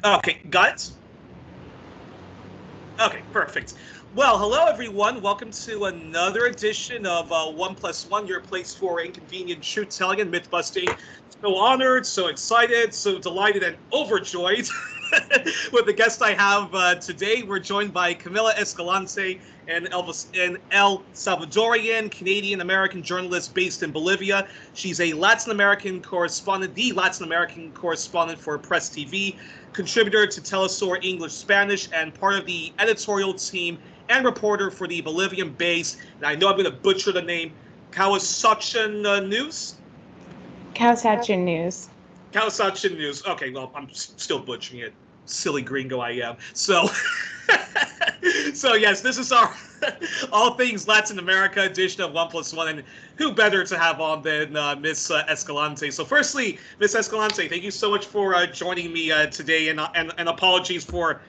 Okay, got it? Okay, perfect. Well, hello everyone. Welcome to another edition of 1+1, your place for inconvenient truth telling and myth busting. So honored, so excited, so delighted and overjoyed with the guest I have today. We're joined by Camila Escalante, an El-Salvadorian Canadian American journalist based in Bolivia. She's a Latin American correspondent, the Latin American correspondent for Press TV, contributor to Telesur English Spanish, and part of the editorial team and reporter for the Bolivian-based, and I know I'm going to butcher the name, Kawasachin News? Kawasachin News. Kawasachin News. Okay, well, I'm still butchering it. Silly gringo I am. So, so yes, this is our all things Latin America edition of 1+1, and who better to have on than Miss Escalante? So, firstly, Miss Escalante, thank you so much for joining me today, and apologies for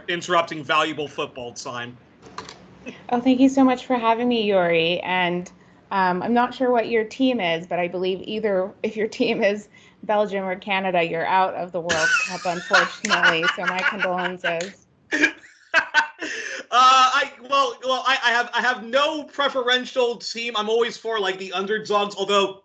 interrupting valuable football time. Oh, thank you so much for having me, Youri. And I'm not sure what your team is, but I believe either if your team is Belgium or Canada, you're out of the World Cup, unfortunately. So my condolences. I have no preferential team. I'm always for like the underdogs, although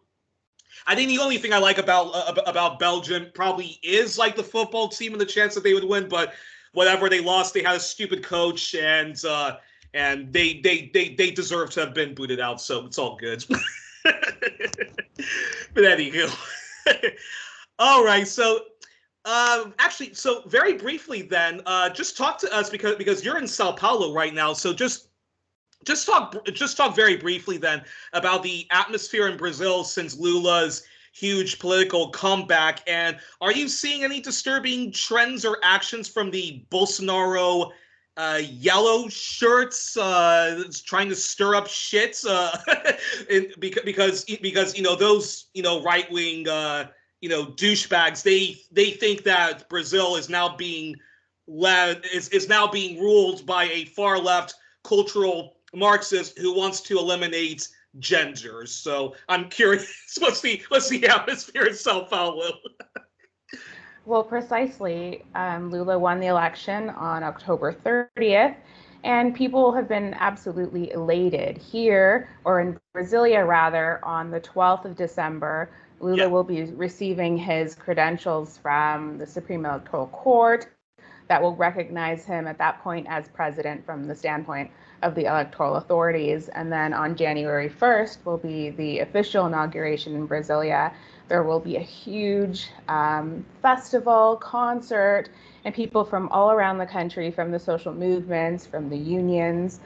I think the only thing I like about Belgium probably is like the football team and the chance that they would win. But whatever, they lost. They had a stupid coach, and they deserve to have been booted out. So it's all good. But anywho, all right. So actually, so very briefly then, just talk to us because you're in Sao Paulo right now. So just talk very briefly then about the atmosphere in Brazil since Lula's huge political comeback, and are you seeing any disturbing trends or actions from the Bolsonaro yellow shirts trying to stir up shit because those right wing douchebags, they think that Brazil is now being ruled by a far left cultural Marxist who wants to eliminate genders. So I'm curious, what's the atmosphere in Sao Paulo? Well, precisely. Lula won the election on October 30th, and people have been absolutely elated. Here, or in Brasilia rather, on the 12th of December, Lula will be receiving his credentials from the Supreme Electoral Court that will recognize him at that point as president from the standpoint of the electoral authorities. And then on January 1st will be the official inauguration in Brasilia. There will be a huge festival, concert, and people from all around the country, from the social movements, from the unions,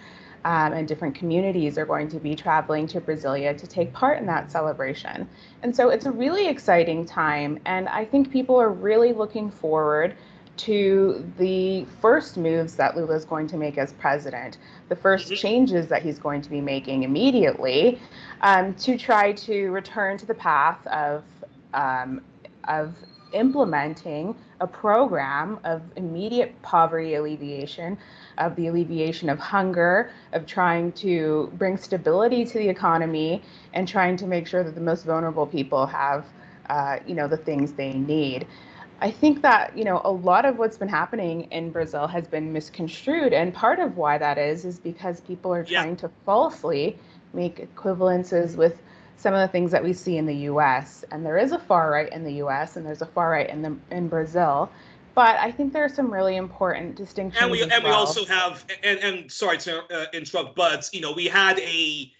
and different communities are going to be traveling to Brasilia to take part in that celebration. And so it's a really exciting time, and I think people are really looking forward to the first moves that Lula is going to make as president, the first changes that he's going to be making immediately to try to return to the path of implementing a program of immediate poverty alleviation, of the alleviation of hunger, of trying to bring stability to the economy, and trying to make sure that the most vulnerable people have, the things they need. I think that, a lot of what's been happening in Brazil has been misconstrued. And part of why that is because people are trying to falsely make equivalences with some of the things that we see in the U.S. And there is a far right in the U.S. and there's a far right in Brazil. But I think there are some really important distinctions. And we also have, and sorry to interrupt, but we had a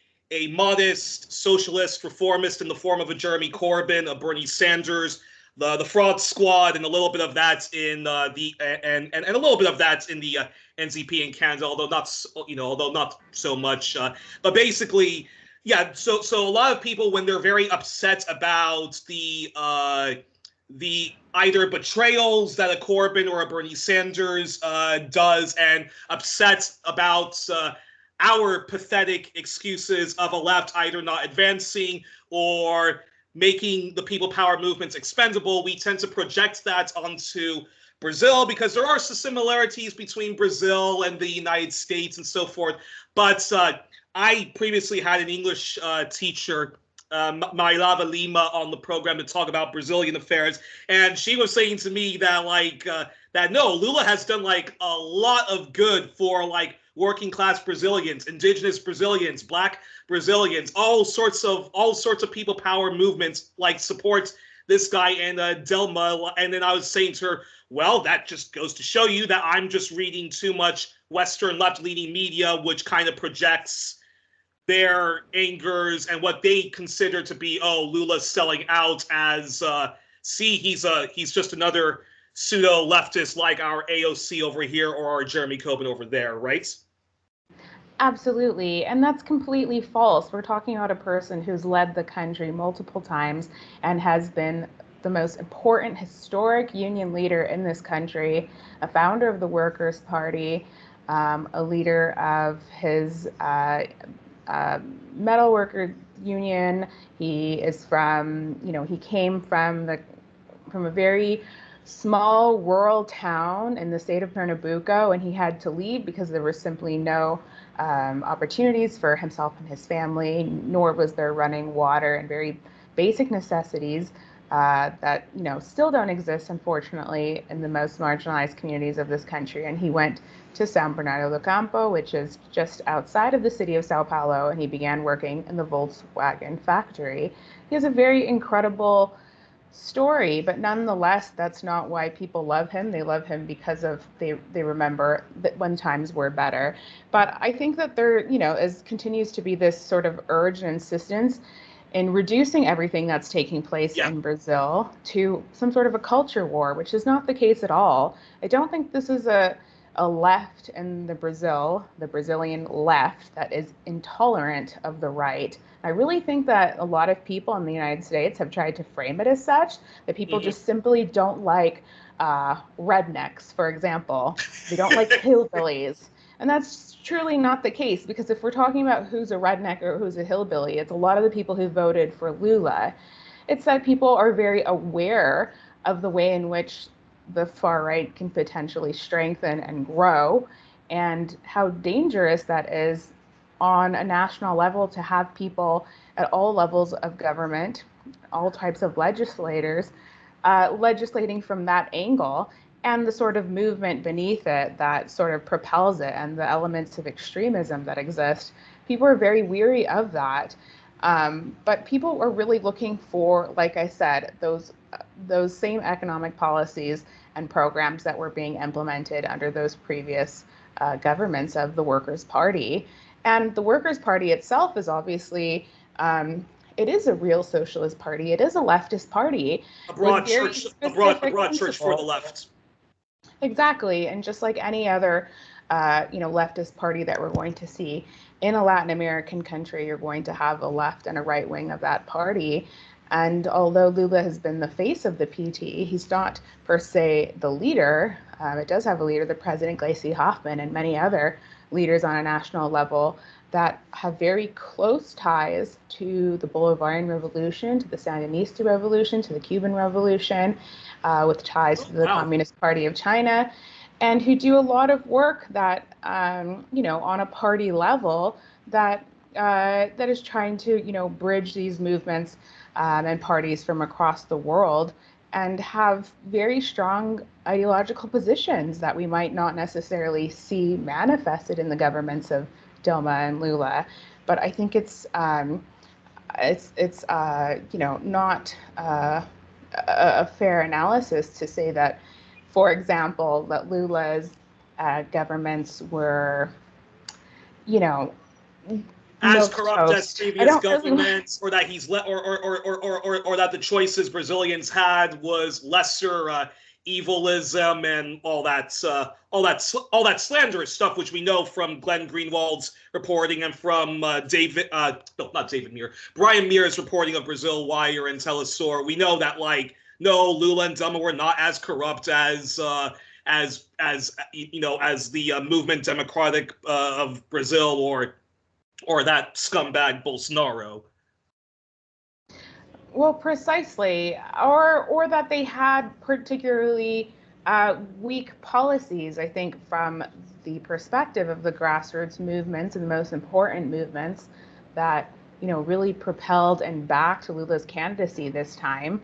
modest socialist reformist in the form of a Jeremy Corbyn, a Bernie Sanders, the fraud squad, and a little bit of that in and a little bit of that in the NZP in Canada, although not so much. But basically, yeah. So a lot of people, when they're very upset about the either betrayals that a Corbyn or a Bernie Sanders does, and upset about our pathetic excuses of a left either not advancing or making the people power movements expendable, we tend to project that onto Brazil because there are some similarities between Brazil and the United States and so forth. But I previously had an English teacher Marilava Lima on the program to talk about Brazilian affairs, and she was saying to me that that no, Lula has done like a lot of good for like working class Brazilians, indigenous Brazilians, black Brazilians, all sorts of people power movements like supports this guy and Dilma. And then I was saying to her, well, that just goes to show you that I'm just reading too much Western left-leaning media, which kind of projects their angers and what they consider to be, oh, Lula's selling out as, see, he's just another pseudo-leftist like our AOC over here or our Jeremy Corbyn over there, right? Absolutely, and that's completely false. We're talking about a person who's led the country multiple times and has been the most important historic union leader in this country, a founder of the Workers' Party, a leader of his metal worker union. He is from, he came from a very small rural town in the state of Pernambuco, and he had to leave because there were simply no opportunities for himself and his family, nor was there running water and very basic necessities that still don't exist, unfortunately, in the most marginalized communities of this country. And he went to San Bernardo do Campo, which is just outside of the city of Sao Paulo, and he began working in the Volkswagen factory. He has a very incredible story, but nonetheless, that's not why people love him. They love him because they remember that when times were better. But I think that there, continues to be this sort of urge and insistence in reducing everything that's taking place in Brazil to some sort of a culture war, which is not the case at all. I don't think this is a left in the Brazilian left that is intolerant of the right. I really think that a lot of people in the United States have tried to frame it as such, that people just simply don't like rednecks, for example. They don't like hillbillies. And that's truly not the case, because if we're talking about who's a redneck or who's a hillbilly, it's a lot of the people who voted for Lula. It's that people are very aware of the way in which the far right can potentially strengthen and grow, and how dangerous that is on a national level to have people at all levels of government, all types of legislators, legislating from that angle, and the sort of movement beneath it that sort of propels it, and the elements of extremism that exist. People are very weary of that. But people are really looking for, like I said, those same economic policies and programs that were being implemented under those previous governments of the Workers' Party. And the Workers' Party itself is obviously, it is a real socialist party. It is a leftist party. A broad church for the left. Exactly, and just like any other, leftist party that we're going to see in a Latin American country, you're going to have a left and a right wing of that party. And although Lula has been the face of the PT, he's not per se the leader. It does have a leader, the President Gleisi Hoffmann, and many other leaders on a national level that have very close ties to the Bolivarian Revolution, to the Sandinista Revolution, to the Cuban Revolution, with ties to the Communist Party of China, and who do a lot of work that, on a party level that is trying to, bridge these movements and parties from across the world, and have very strong ideological positions that we might not necessarily see manifested in the governments of Dilma and Lula. But I think it's not a fair analysis to say that, for example, that Lula's governments were, as corrupt as previous governments, or that he's or that the choices Brazilians had was lesser evilism and all that slanderous stuff, which we know from Glenn Greenwald's reporting and from Brian Muir's reporting of Brazil Wire and Telesur. We know that no, Lula and Dilma were not as corrupt as the movement democratic of Brazil or that scumbag Bolsonaro. Well, precisely, or that they had particularly weak policies. I think from the perspective of the grassroots movements and the most important movements that really propelled and backed Lula's candidacy this time,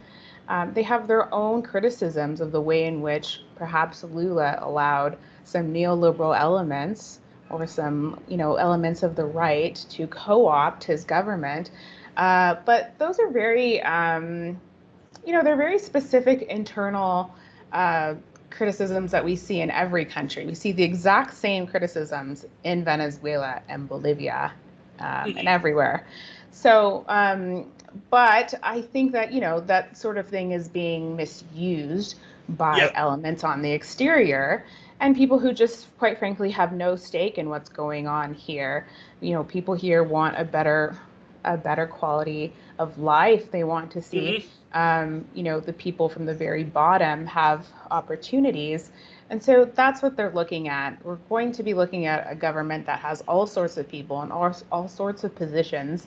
they have their own criticisms of the way in which perhaps Lula allowed some neoliberal elements or some, elements of the right to co-opt his government. But those are very, they're very specific internal criticisms that we see in every country. We see the exact same criticisms in Venezuela and Bolivia and everywhere. So, but I think that, that sort of thing is being misused by elements on the exterior and people who just, quite frankly, have no stake in what's going on here. People here want a better quality of life. They want to see, the people from the very bottom have opportunities. And so that's what they're looking at. We're going to be looking at a government that has all sorts of people and all sorts of positions.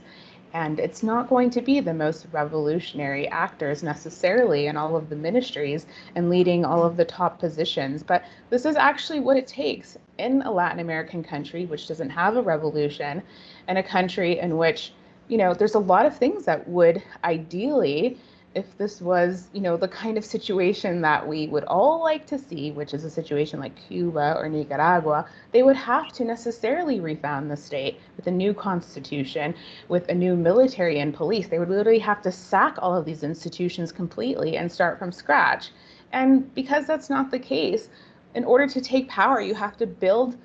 And it's not going to be the most revolutionary actors necessarily in all of the ministries and leading all of the top positions. But this is actually what it takes in a Latin American country, which doesn't have a revolution, and a country in which, there's a lot of things that would ideally, if this was, the kind of situation that we would all like to see, which is a situation like Cuba or Nicaragua, they would have to necessarily refound the state with a new constitution, with a new military and police. They would literally have to sack all of these institutions completely and start from scratch. And because that's not the case, in order to take power, you have to build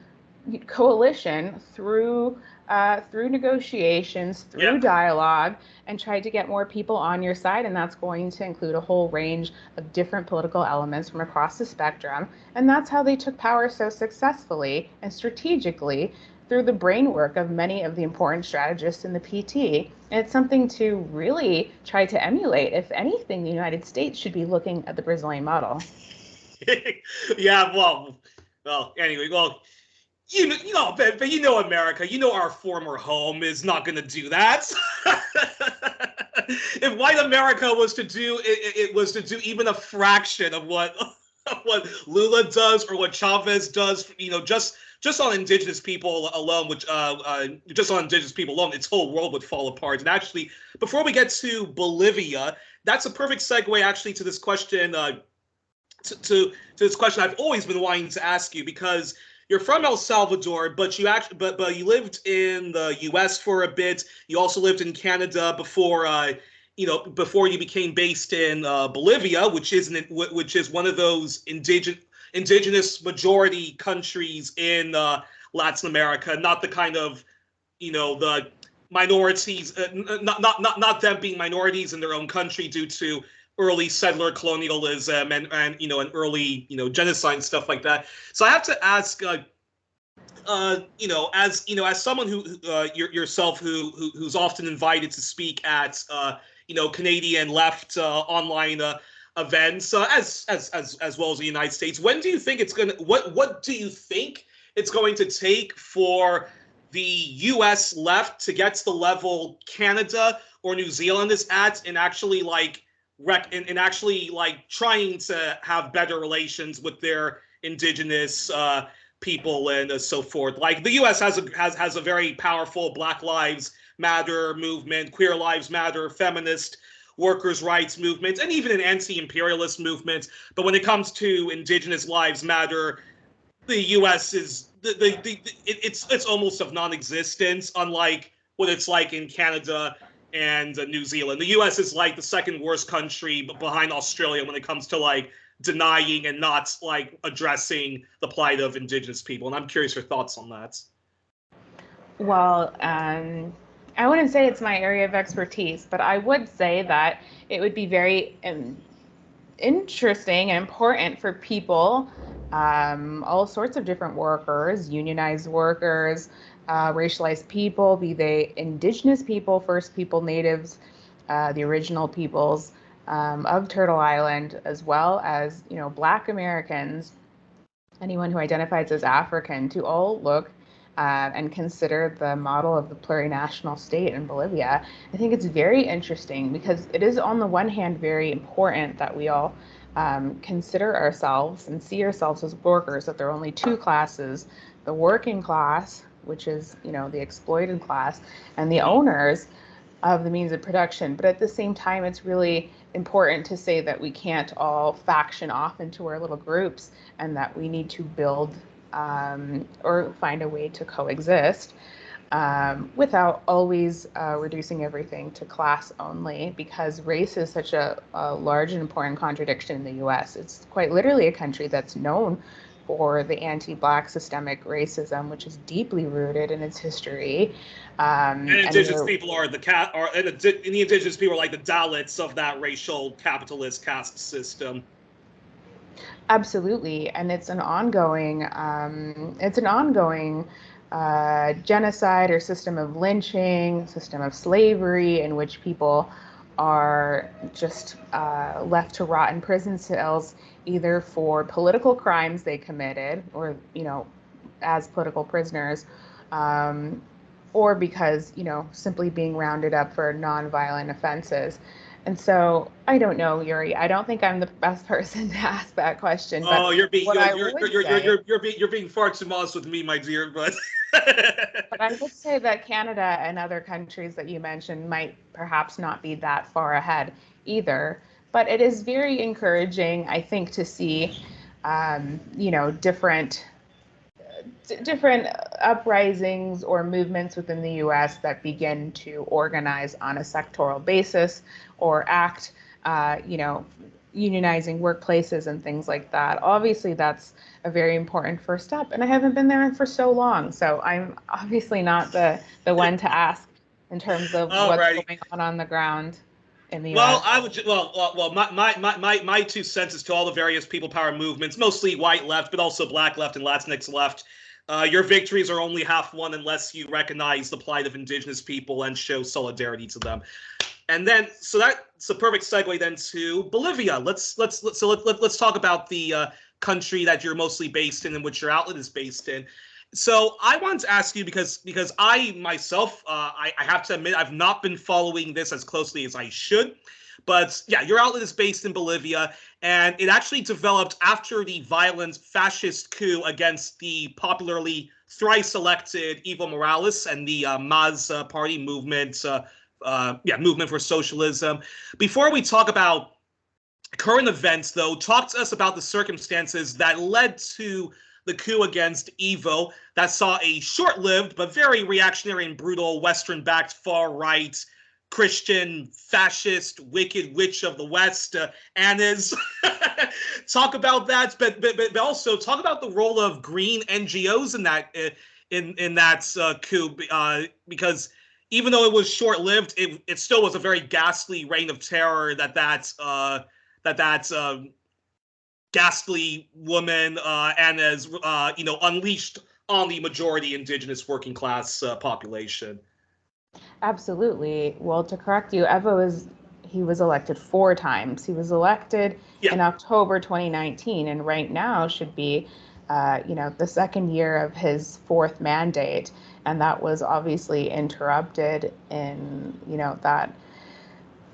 coalition through negotiations, through dialogue, and try to get more people on your side. And that's going to include a whole range of different political elements from across the spectrum. And that's how they took power so successfully and strategically, through the brainwork of many of the important strategists in the PT. And it's something to really try to emulate. If anything, the United States should be looking at the Brazilian model. Anyway, but America, our former home is not going to do that. If white America was to do it was to do even a fraction of what Lula does or what Chavez does, just on indigenous people alone, its whole world would fall apart. And actually, before we get to Bolivia, that's a perfect segue actually to this question. To this question I've always been wanting to ask you, because you're from El-Salvador, but you lived in the U.S. for a bit. You also lived in Canada before you became based in Bolivia, which is one of those indigenous majority countries in Latin America. Not the kind of, the minorities, not them being minorities in their own country due to early settler colonialism and early genocide and stuff like that. So I have to ask, as someone who yourself who's often invited to speak at Canadian left online events as well as the United States, when do you think it's gonna what do you think it's going to take for the U.S. left to get to the level Canada or New Zealand is at, and actually trying to have better relations with their indigenous people and so forth? Like, the U.S. has a very powerful Black Lives Matter movement, Queer Lives Matter, feminist workers' rights movement, and even an anti-imperialist movement. But when it comes to indigenous lives matter, the U.S. is it's almost of non-existence, unlike what it's like in Canada and New Zealand. The U.S. is like the second worst country behind Australia when it comes to denying and not addressing the plight of indigenous people. And I'm curious your thoughts on that. Well, I wouldn't say it's my area of expertise, but I would say that it would be very interesting and important for people, all sorts of different workers, unionized workers, racialized people, be they indigenous people, First People, natives, the original peoples of Turtle Island, as well as, Black Americans, anyone who identifies as African, to all look and consider the model of the plurinational state in Bolivia. I think it's very interesting because it is, on the one hand, very important that we all consider ourselves and see ourselves as workers, that there are only two classes: the working class, which is, the exploited class, and the owners. of the means of production. But at the same time, it's really important to say that we can't all faction off into our little groups, and that we need to build or find a way to coexist without always reducing everything to class only, because race is such a large and important contradiction in the US. It's quite literally a country that's known for the anti-Black systemic racism, which is deeply rooted in its history. And indigenous people are the indigenous people are like the Dalits of that racial capitalist caste system. Absolutely, and it's an ongoing genocide or system of lynching, system of slavery, in which people are just left to rot in prison cells, either for political crimes they committed, or as political prisoners, or because simply being rounded up for nonviolent offenses. And so I don't know, Youri. I don't think I'm the best person to ask that question. But you're being far too modest with me, my dear. But but I would say that Canada and other countries that you mentioned might perhaps not be that far ahead either. But it is very encouraging, I think, to see, different uprisings or movements within the U.S. that begin to organize on a sectoral basis or act, unionizing workplaces and things like that. Obviously, that's a very important first step, and I haven't been there for so long, so I'm obviously not the one to ask in terms of what's going on the ground in the U.S. I would. My 2 cents is to all the various people power movements, mostly white left, but also black left and Latinx left. Your victories are only half won unless you recognize the plight of indigenous people and show solidarity to them. And then, so that's a perfect segue then to Bolivia. Let's talk about the country that you're mostly based in and which your outlet is based in. So I wanted to ask you because I myself, I have to admit, I've not been following this as closely as I should. But yeah, your outlet is based in Bolivia, and it actually developed after the violent fascist coup against the popularly thrice elected Evo Morales and the MAS party movement, movement for socialism. Before we talk about current events, though, talk to us about the circumstances that led to the coup against Evo that saw a short-lived but very reactionary and brutal Western-backed far-right Christian fascist wicked witch of the West, and is talk about that, but also talk about the role of green NGOs in that coup, because even though it was short-lived, it still was a very ghastly reign of terror that ghastly woman and is unleashed on the majority indigenous working class population. Absolutely. Well, to correct you, he was elected 4 times. He was elected in October 2019, and right now should be, the second year of his 4th mandate. And that was obviously interrupted in, that,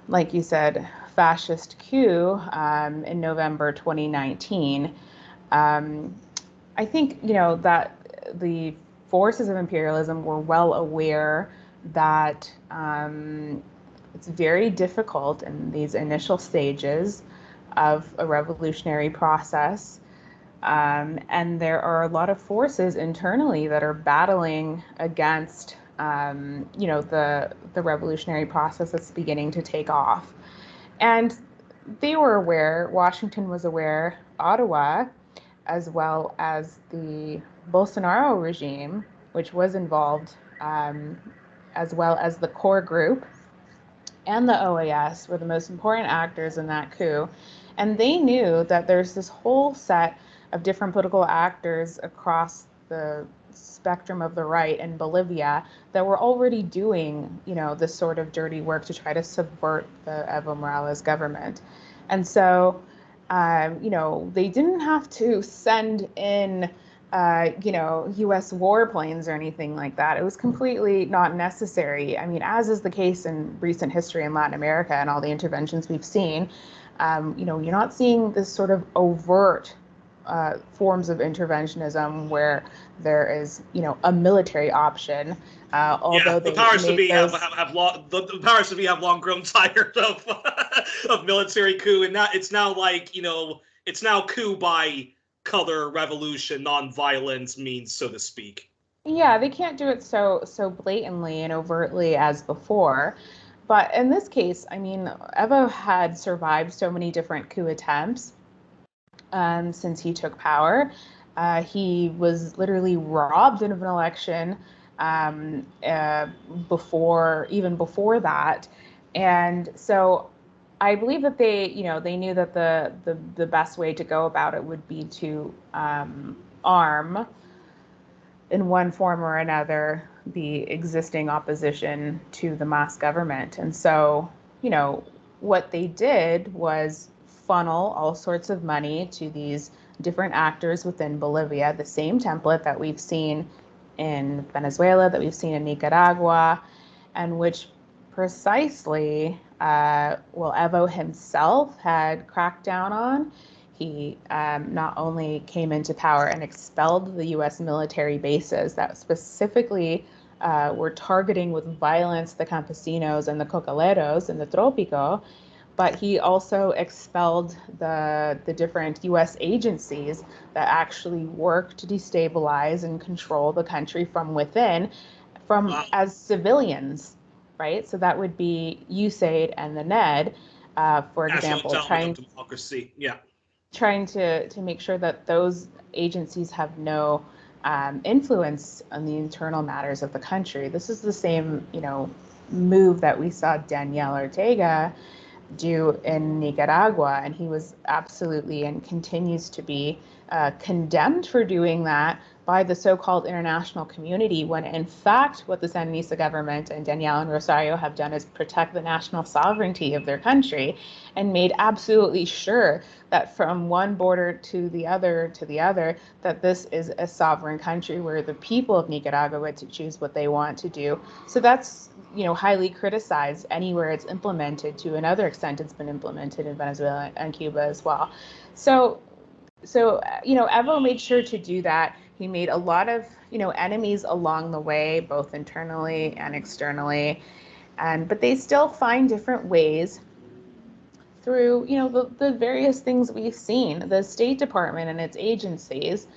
like you said, fascist coup in November 2019. I think, that the forces of imperialism were well aware that it's very difficult in these initial stages of a revolutionary process. And there are a lot of forces internally that are battling against, the revolutionary process that's beginning to take off. And they were aware, Washington was aware, Ottawa, as well as the Bolsonaro regime, which was involved, as well as the core group and the OAS were the most important actors in that coup. And they knew that there's this whole set of different political actors across the spectrum of the right in Bolivia that were already doing, this sort of dirty work to try to subvert the Evo Morales government. And so, they didn't have to send in U.S. warplanes or anything like that. It was completely not necessary. I mean, as is the case in recent history in Latin America and all the interventions we've seen, you're not seeing this sort of overt forms of interventionism where there is, a military option. Although the they powers to made be those, have long the powers to be have long grown tired of of military coup, and now it's now like it's now coup by color revolution, non-violence means, so to speak. yeah, they can't do it so blatantly and overtly as before. But in this case, I mean, Evo had survived so many different coup attempts since he took power. He was literally robbed of an election even before that, and so I believe that they knew that the best way to go about it would be to arm in one form or another the existing opposition to the mass government. And so, what they did was funnel all sorts of money to these different actors within Bolivia, the same template that we've seen in Venezuela, that we've seen in Nicaragua, and which precisely, Evo himself had cracked down on. He not only came into power and expelled the U.S. military bases that specifically were targeting with violence the campesinos and the cocaleros in the Tropico, but he also expelled the different U.S. agencies that actually work to destabilize and control the country from within, as civilians, right? So that would be USAID and the NED, for National example, Endowment of Democracy. Yeah. trying to make sure that those agencies have no influence on the internal matters of the country. This is the same, move that we saw Daniel Ortega do in Nicaragua, and he was absolutely and continues to be condemned for doing that by the so-called international community, when in fact what the Sandinista government and Daniel and Rosario have done is protect the national sovereignty of their country and made absolutely sure that from one border to the other, that this is a sovereign country where the people of Nicaragua get to choose what they want to do. So that's, highly criticized anywhere it's implemented. To another extent, it's been implemented in Venezuela and Cuba as well. So Evo made sure to do that. He made a lot of, enemies along the way, both internally and externally. But they still find different ways through, the various things we've seen. The State Department and its agencies,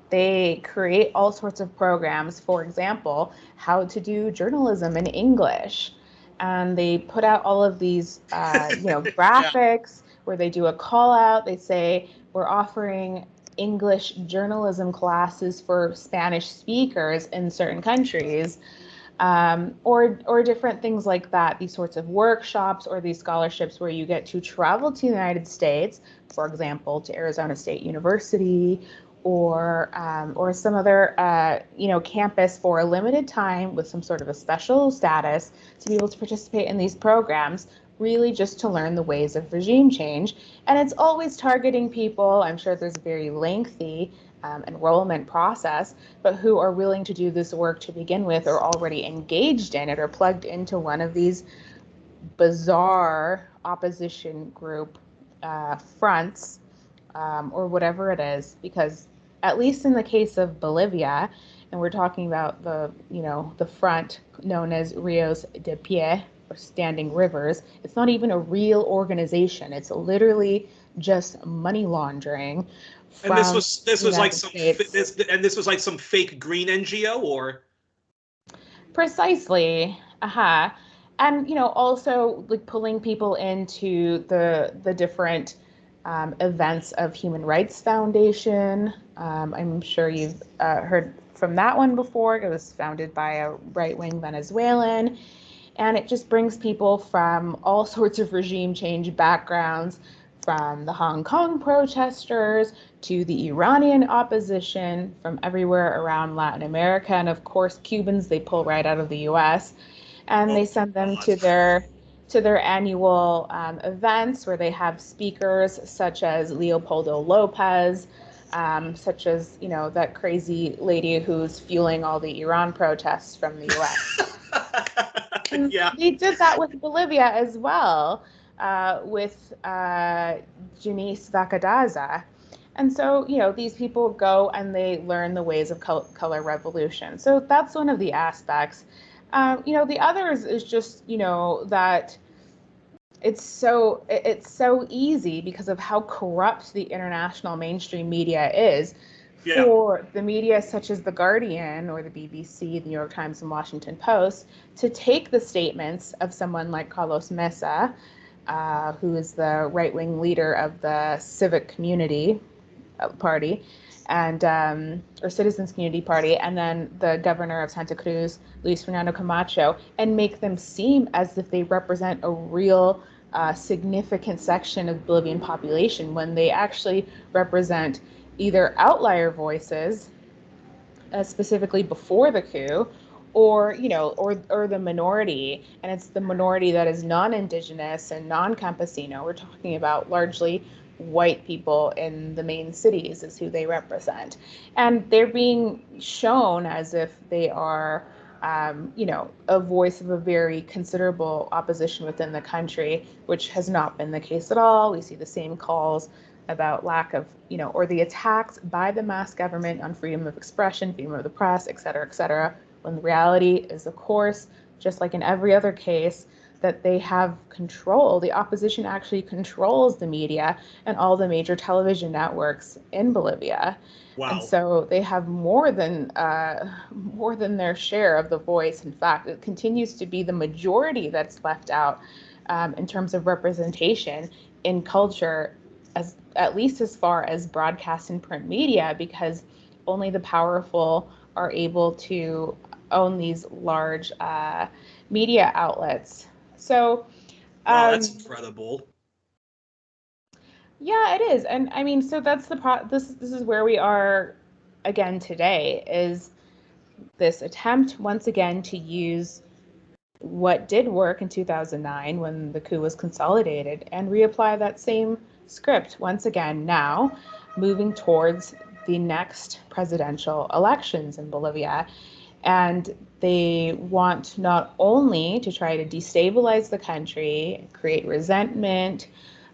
they create all sorts of programs, for example, how to do journalism in English. And they put out all of these, graphics where they do a call out. They say, we're offering English journalism classes for Spanish speakers in certain countries, or different things like that, these sorts of workshops or these scholarships where you get to travel to the United States, for example, to Arizona State University, or some other campus for a limited time with some sort of a special status to be able to participate in these programs, really just to learn the ways of regime change. And it's always targeting people. I'm sure there's a very lengthy enrollment process, but who are willing to do this work to begin with, or already engaged in it, or plugged into one of these bizarre opposition group fronts, or whatever it is. Because at least in the case of Bolivia, and we're talking about the front known as Rios de Pie, or Standing Rivers, it's not even a real organization. It's literally just money laundering. And this was like this was like some fake green NGO, or precisely, and also like pulling people into the different events of Human Rights Foundation. I'm sure you've heard from that one before. It was founded by a right-wing Venezuelan, and it just brings people from all sorts of regime change backgrounds, from the Hong Kong protesters to the Iranian opposition, from everywhere around Latin America, and of course Cubans they pull right out of the U.S. and they send them to their annual events where they have speakers such as Leopoldo Lopez, such as that crazy lady who's fueling all the Iran protests from the U.S. Yeah. They did that with Bolivia as well, with Janice Vacadaza. And so, these people go and they learn the ways of color revolution. So that's one of the aspects. The others is just, that it's so easy because of how corrupt the international mainstream media is Yeah. for the media such as The Guardian or the BBC, the New York Times, and Washington Post to take the statements of someone like Carlos Mesa, who is the right-wing leader of the Civic Community Party, and or Citizens Community Party, and then the governor of Santa Cruz, Luis Fernando Camacho, and make them seem as if they represent a real significant section of the Bolivian population when they actually represent either outlier voices, specifically before the coup, or the minority, and it's the minority that is non-indigenous and non-campesino. We're talking about largely white people in the main cities is who they represent, and they're being shown as if they are a voice of a very considerable opposition within the country, which has not been the case at all. We see the same calls about lack of, or the attacks by the mass government on freedom of expression, freedom of the press, et cetera, when the reality is, of course, just like in every other case, that they have control. The opposition actually controls the media and all the major television networks in Bolivia. And Wow. so they have more than their share of the voice. In fact, it continues to be the majority that's left out in terms of representation in culture, at least as far as broadcast and print media, because only the powerful are able to own these large media outlets. So, Wow, that's incredible. yeah, it is, and I mean, so that's this is where we are again today. Is this attempt once again to use what did work in 2009 when the coup was consolidated and reapply that same script once again now, moving towards the next presidential elections in Bolivia. And they want not only to try to destabilize the country, create resentment,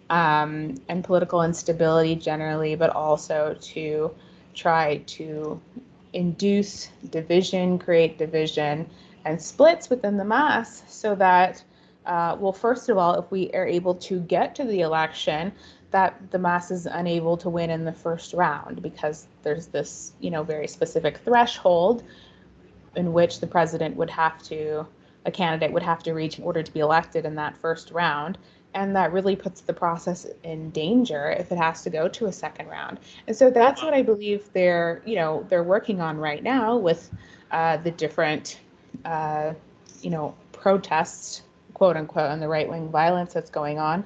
and political instability generally, but also to try to induce division, create division, and splits within the mass so that, well, first of all, if we are able to get to the election, that the mass is unable to win in the first round because there's this, very specific threshold in which the a candidate would have to reach in order to be elected in that first round. And that really puts the process in danger if it has to go to a second round. And so that's what I believe they're working on right now with the different, protests, quote unquote, and the right-wing violence that's going on,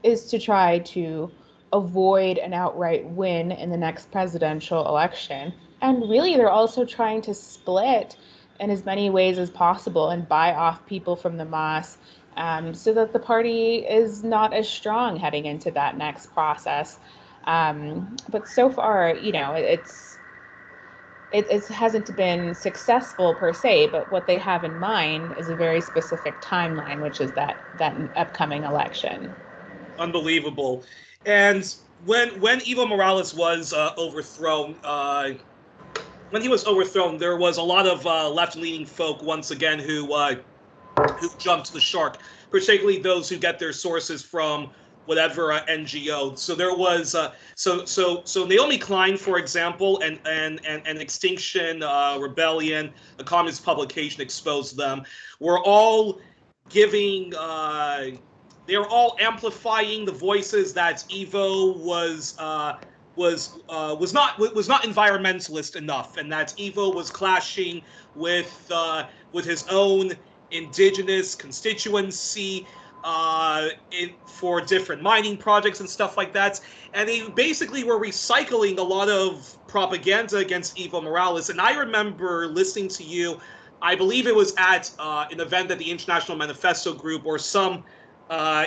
is to try to avoid an outright win in the next presidential election. And really, they're also trying to split in as many ways as possible and buy off people from the mass, so that the party is not as strong heading into that next process. But so far, it hasn't been successful per se, but what they have in mind is a very specific timeline, which is that upcoming election. Unbelievable. And when Evo Morales was overthrown, there was a lot of left-leaning folk once again who jumped the shark, particularly those who get their sources from whatever NGO. So there was so Naomi Klein, for example, and Extinction Rebellion, a communist publication, exposed them. Were all giving. They were all amplifying the voices that Evo was not environmentalist enough, and that Evo was clashing with his own indigenous constituency for different mining projects and stuff like that. And they basically were recycling a lot of propaganda against Evo Morales. And I remember listening to you, I believe it was at an event at the International Manifesto Group or some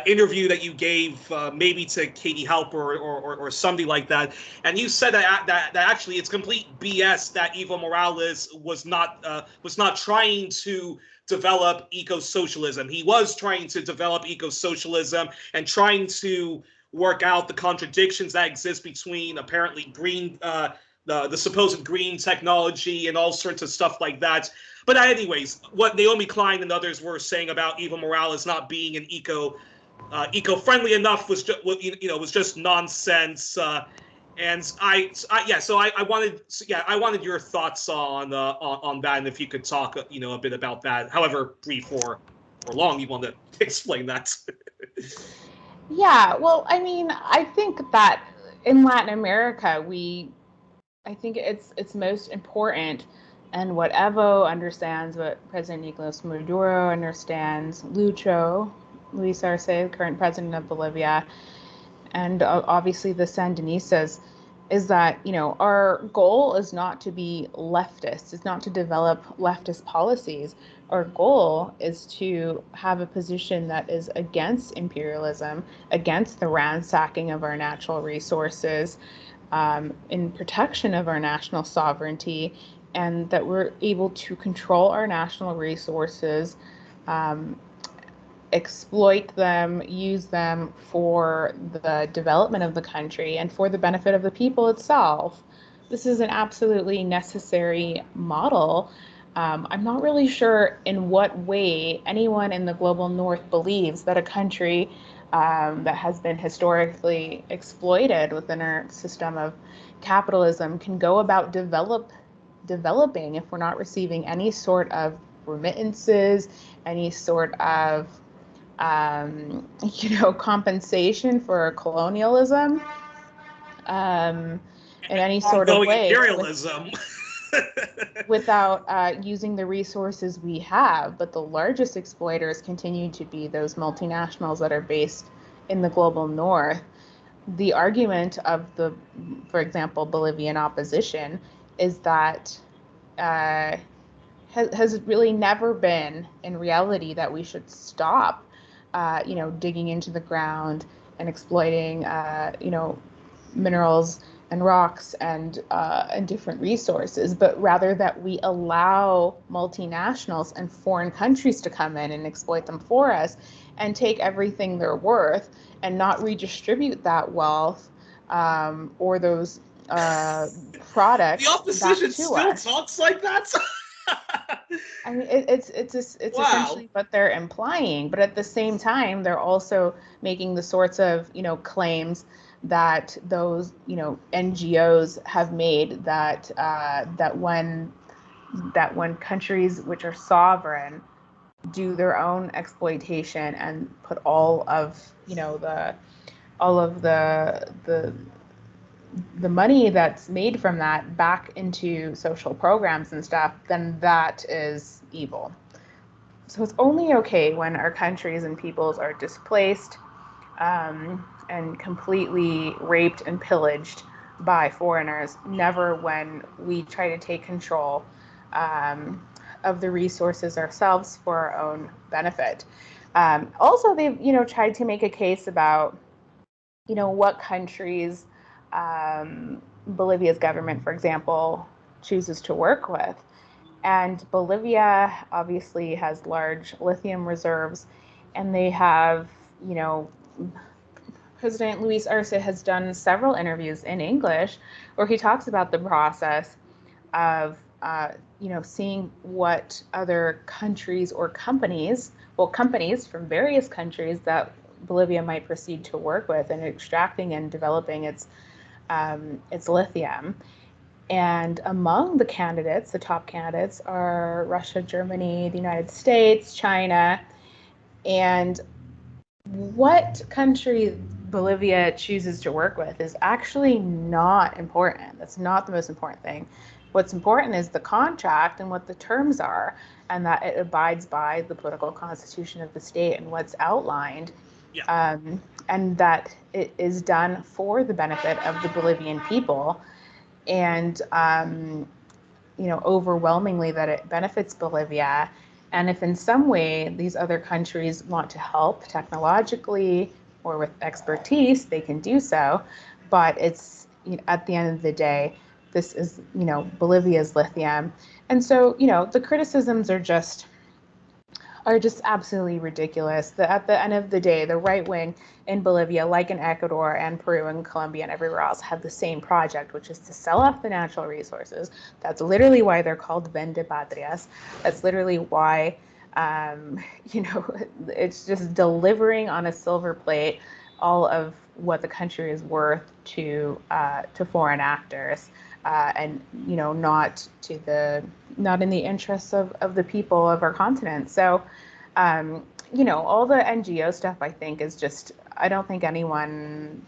interview that you gave maybe to Katie Halper or somebody like that, and you said that actually it's complete BS that Evo Morales was not trying to develop eco-socialism. He was trying to develop eco-socialism and trying to work out the contradictions that exist between apparently green, the supposed green technology and all sorts of stuff like that. But anyways, what Naomi Klein and others were saying about Evo Morales not being an eco-friendly enough was just, was just nonsense. And I wanted your thoughts on that, and if you could talk, a bit about that, however brief or long you want to explain that. Yeah, well, I mean, I think that in Latin America, I think it's most important, and what Evo understands, what President Nicolas Maduro understands, Luis Arce, current president of Bolivia, and obviously the Sandinistas, is that, our goal is not to be leftist, it's not to develop leftist policies. Our goal is to have a position that is against imperialism, against the ransacking of our natural resources, in protection of our national sovereignty, and that we're able to control our national resources, exploit them, use them for the development of the country and for the benefit of the people itself. This is an absolutely necessary model. I'm not really sure in what way anyone in the global north believes that a country that has been historically exploited within our system of capitalism can go about developing if we're not receiving any sort of remittances, any sort of compensation for colonialism, in any sort of way, imperialism. without using the resources we have. But the largest exploiters continue to be those multinationals that are based in the global north. The argument of for example, Bolivian opposition is that has really never been in reality that we should stop digging into the ground and exploiting, minerals and rocks and different resources, but rather that we allow multinationals and foreign countries to come in and exploit them for us and take everything they're worth and not redistribute that wealth or those products the opposition back to still us. Talks like that. I mean, it's wow. Essentially what they're implying, but at the same time, they're also making the sorts of claims that those NGOs have made that when countries which are sovereign do their own exploitation and put all of the money that's made from that back into social programs and stuff, then that is evil. So it's only okay when our countries and peoples are displaced and completely raped and pillaged by foreigners, never when we try to take control of the resources ourselves for our own benefit. Also, they've tried to make a case about what countries Bolivia's government, for example, chooses to work with. And Bolivia obviously has large lithium reserves, and they have, President Luis Arce has done several interviews in English where he talks about the process of, seeing what other countries or companies from various countries that Bolivia might proceed to work with in extracting and developing its lithium. And among the top candidates are Russia, Germany, the United States, China. And what country Bolivia chooses to work with is actually not important. That's not the most important thing. What's important is the contract and what the terms are, and that it abides by the political constitution of the state and what's outlined. Yeah. And that it is done for the benefit of the Bolivian people, and overwhelmingly that it benefits Bolivia. And if in some way these other countries want to help technologically or with expertise, they can do so. But it's, at the end of the day, this is, Bolivia's lithium. And so, the criticisms are just are just absolutely ridiculous. At the end of the day, the right wing in Bolivia, like in Ecuador and Peru and Colombia and everywhere else, have the same project, which is to sell off the natural resources. That's literally why they're called vendepatrias. That's literally why, you know, it's just delivering on a silver plate all of what the country is worth to foreign actors. And not in the interests of the people of our continent. So all the NGO stuff, I think, is just, I don't think anyone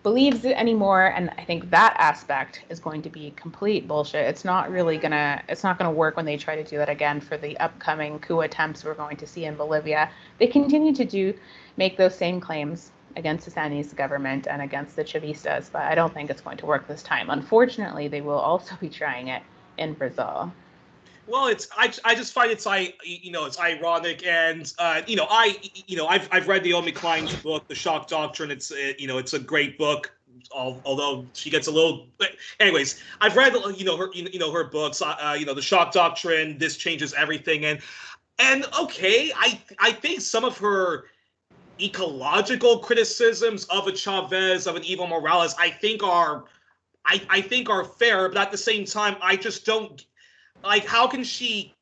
believes it anymore, and I think that aspect is going to be complete bullshit. It's not gonna work when they try to do that again for the upcoming coup attempts we're going to see in Bolivia. They continue to make those same claims against the Sandinista government and against the Chavistas, but I don't think it's going to work this time. Unfortunately, they will also be trying it in Brazil. Well, I just find it's ironic, and I've read Naomi Klein's book, The Shock Doctrine. It's it's a great book, although she gets a little. But anyways, I've read her books. The Shock Doctrine, This Changes Everything, and okay, I think some of her ecological criticisms of a Chavez, of an Evo Morales, I think are fair, but at the same time, I just don't like how can she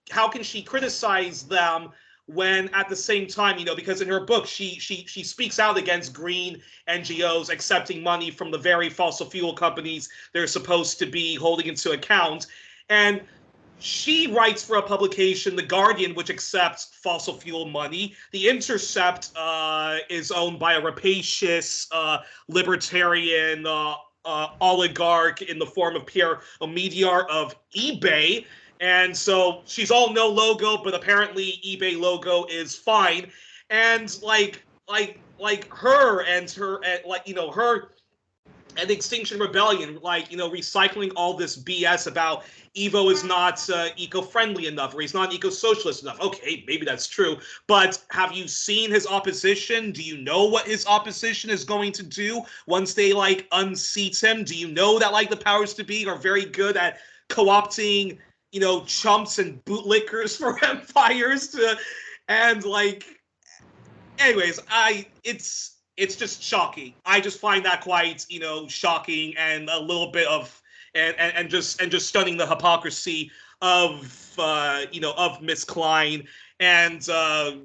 criticize them when at the same time, because in her book she speaks out against green NGOs accepting money from the very fossil fuel companies they're supposed to be holding into account, and she writes for a publication, The Guardian, which accepts fossil fuel money. The Intercept is owned by a rapacious libertarian oligarch in the form of Pierre Omidyar of eBay. And so she's all no logo, but apparently eBay logo is fine. And like her and her and Extinction Rebellion, recycling all this BS about Evo is not eco-friendly enough, or he's not eco-socialist enough. Okay, maybe that's true, but have you seen his opposition? Do you know what his opposition is going to do once they unseat him? Do you know that the powers to be are very good at co-opting, chumps and bootlickers for empires to, and anyways, it's just shocking. I just find that quite, shocking, and a little bit of, and just stunning the hypocrisy of, of Miss Klein, and of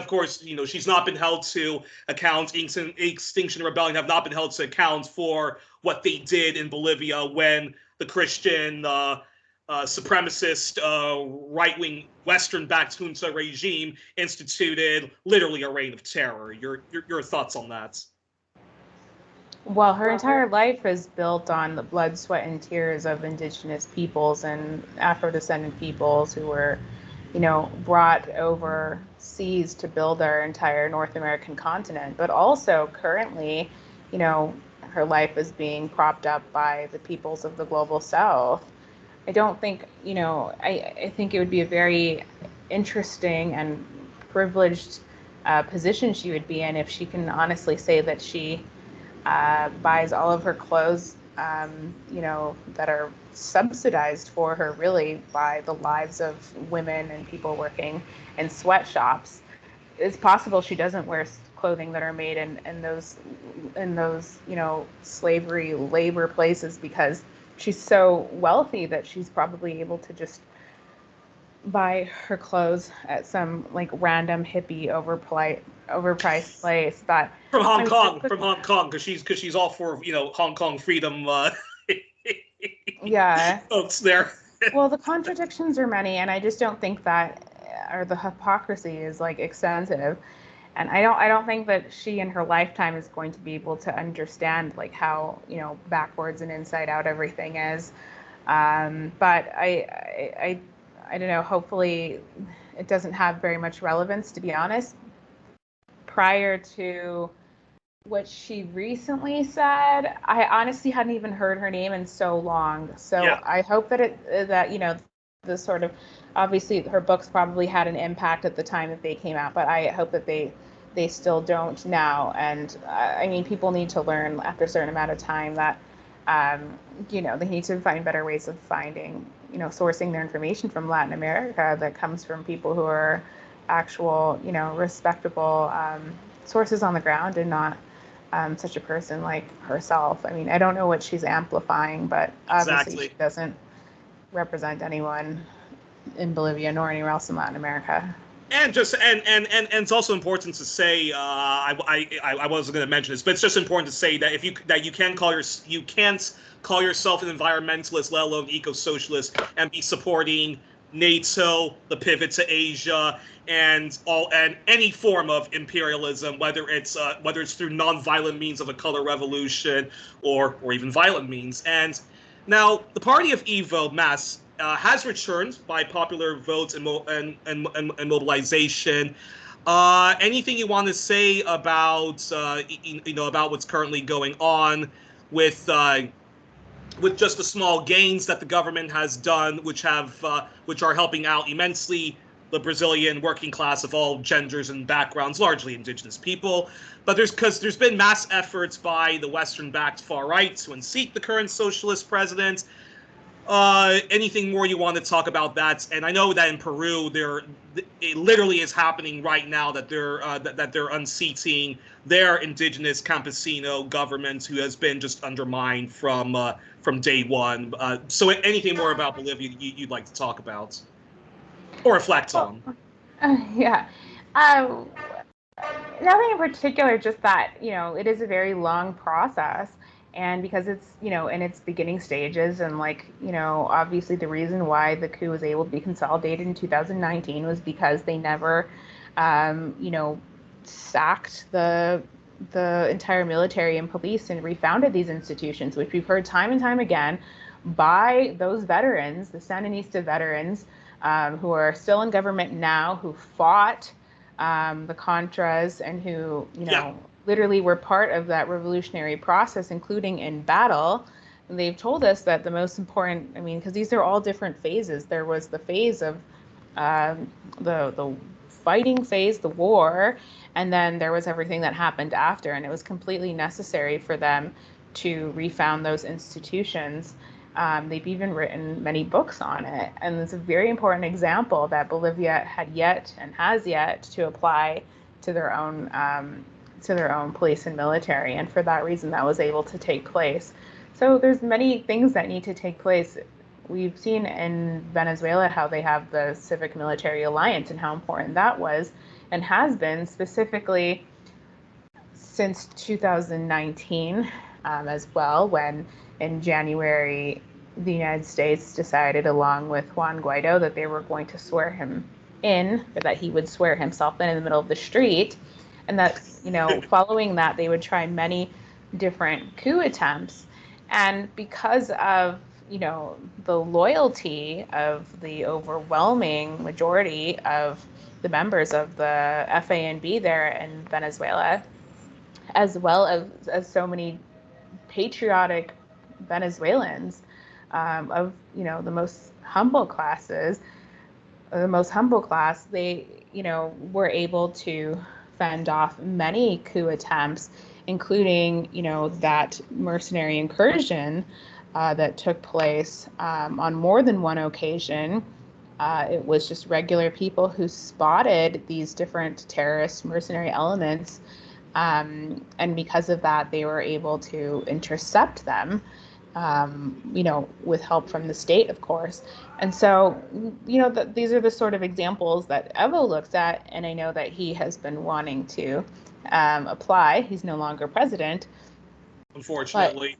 course, she's not been held to account. Extinction Rebellion have not been held to account for what they did in Bolivia when the Christian supremacist, right-wing, Western-backed junta regime instituted literally a reign of terror. Your thoughts on that? Well, her entire life is built on the blood, sweat, and tears of indigenous peoples and Afro-descendant peoples who were, brought overseas to build our entire North American continent. But also currently, her life is being propped up by the peoples of the global South. I don't think, I think it would be a very interesting and privileged position she would be in if she can honestly say that she buys all of her clothes, that are subsidized for her really by the lives of women and people working in sweatshops. It's possible she doesn't wear clothing that are made in those slavery labor places because she's so wealthy that she's probably able to just buy her clothes at some random hippie overpriced place. But from Hong Kong, because she's all for Hong Kong freedom. Yeah, folks there. Well, the contradictions are many, and I just don't think that, or the hypocrisy is extensive. And I don't think that she in her lifetime is going to be able to understand how backwards and inside out everything is. But I don't know. Hopefully, it doesn't have very much relevance, to be honest. Prior to what she recently said, I honestly hadn't even heard her name in so long. So yeah. I hope that the sort of, obviously her books probably had an impact at the time that they came out, but I hope that they still don't now. And I mean, people need to learn after a certain amount of time that they need to find better ways of finding sourcing their information from Latin America that comes from people who are actual, respectable sources on the ground, and not such a person like herself. I mean, I don't know what she's amplifying, but obviously Exactly. she doesn't represent anyone in Bolivia nor anywhere else in Latin America. And just and it's also important to say, I wasn't going to mention this, but it's just important to say that you can't call yourself an environmentalist, let alone eco-socialist, and be supporting NATO, the pivot to Asia, and any form of imperialism, whether it's through non-violent means of a color revolution, or even violent means. And now the party of Evo Mass has returned by popular votes and mobilization. Anything you want to say about about what's currently going on with just the small gains that the government has done, which are helping out immensely the Brazilian working class of all genders and backgrounds, largely indigenous people. But there's been mass efforts by the Western-backed far right to unseat the current socialist president. Anything more you want to talk about that? And I know that in Peru, it literally is happening right now that they're unseating their indigenous campesino government, who has been just undermined from day one. So anything more about Bolivia you'd like to talk about or reflect on? Yeah. Um, Nothing in particular, just that, it is a very long process. And because it's, in its beginning stages, and obviously the reason why the coup was able to be consolidated in 2019 was because they never, sacked the entire military and police and refounded these institutions, which we've heard time and time again by those veterans, the Sandinista veterans, who are still in government now, who fought the Contras, and who, literally were part of that revolutionary process, including in battle. And they've told us that the most important, because these are all different phases. There was the phase of the fighting phase, the war, and then there was everything that happened after. And it was completely necessary for them to refound those institutions. They've even written many books on it. And it's a very important example that Bolivia had yet and has yet to apply to their own police and military. And for that reason, that was able to take place. So there's many things that need to take place. We've seen in Venezuela how they have the Civic Military Alliance and how important that was and has been, specifically since 2019 as well, when in January, the United States decided, along with Juan Guaido, that they were going to swear him in, or that he would swear himself in the middle of the street. And that, following that, they would try many different coup attempts. And because of, the loyalty of the overwhelming majority of the members of the FANB there in Venezuela, as well as so many patriotic Venezuelans of, the most humble classes, the most humble class, they, were able to fend off many coup attempts, including, that mercenary incursion that took place on more than one occasion. It was just regular people who spotted these different terrorist mercenary elements, and because of that, they were able to intercept them, with help from the state, of course. And so, these are the sort of examples that Evo looks at, and I know that he has been wanting to apply. He's no longer president, unfortunately.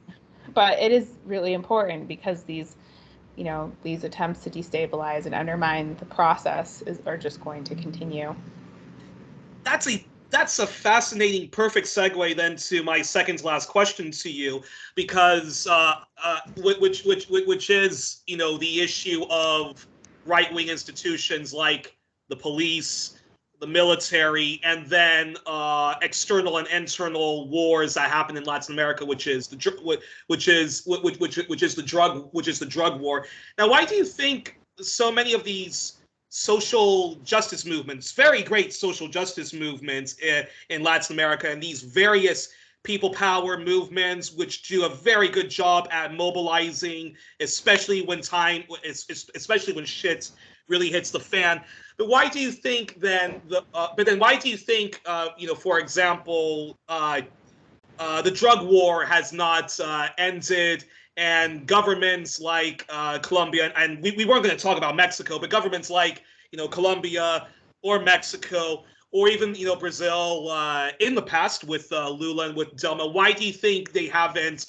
But it is really important, because these attempts to destabilize and undermine the process are just going to continue. That's a fascinating, perfect segue then to my second to last question to you, because which is, the issue of right-wing institutions like the police, the military, and then external and internal wars that happen in Latin America, which is the drug war. Now, why do you think so many of these social justice movements, very great social justice movements in Latin America, and these various people power movements, which do a very good job at mobilizing, especially when shit really hits the fan. But why do you think then why do you think for example the drug war has not ended, and governments like Colombia, and we weren't going to talk about Mexico, but governments like Colombia or Mexico or even Brazil in the past with Lula and with Dilma, why do you think they haven't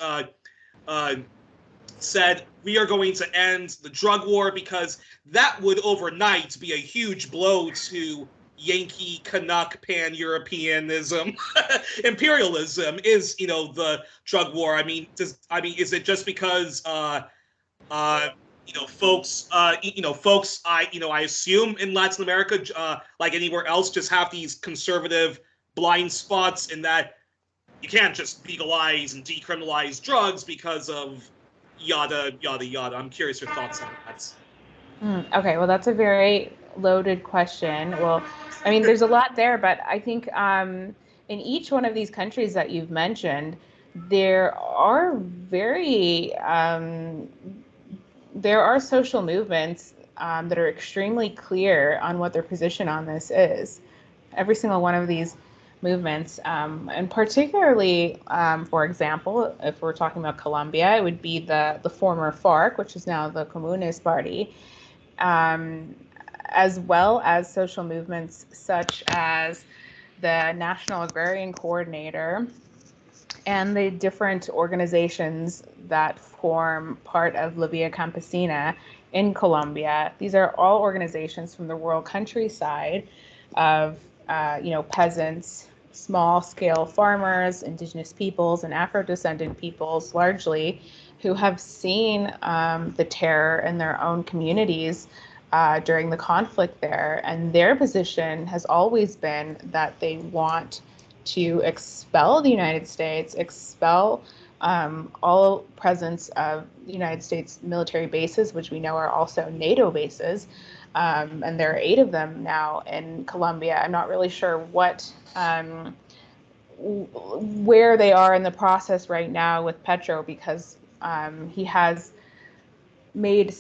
said we are going to end the drug war? Because that would overnight be a huge blow to Yankee, Canuck, pan-Europeanism, imperialism is, the drug war. I mean, is it just because, folks, I assume in Latin America, like anywhere else, just have these conservative blind spots in that you can't just legalize and decriminalize drugs because of yada, yada, yada. I'm curious your thoughts on that. Okay, well, that's a very loaded question. Well, I mean, there's a lot there, but I think in each one of these countries that you've mentioned, there are social movements that are extremely clear on what their position on this is. Every single one of these movements, and particularly, for example, if we're talking about Colombia, it would be the former FARC, which is now the Communist Party, as well as social movements such as the National Agrarian Coordinator and the different organizations that form part of La Via Campesina in Colombia. These are all organizations from the rural countryside of peasants, small-scale farmers, indigenous peoples, and Afro-descendant peoples largely, who have seen the terror in their own communities during the conflict there. And their position has always been that they want to expel the United States, expel all presence of the United States military bases, which we know are also NATO bases. And there are 8 of them now in Colombia. I'm not really sure where they are in the process right now with Petro, because he has made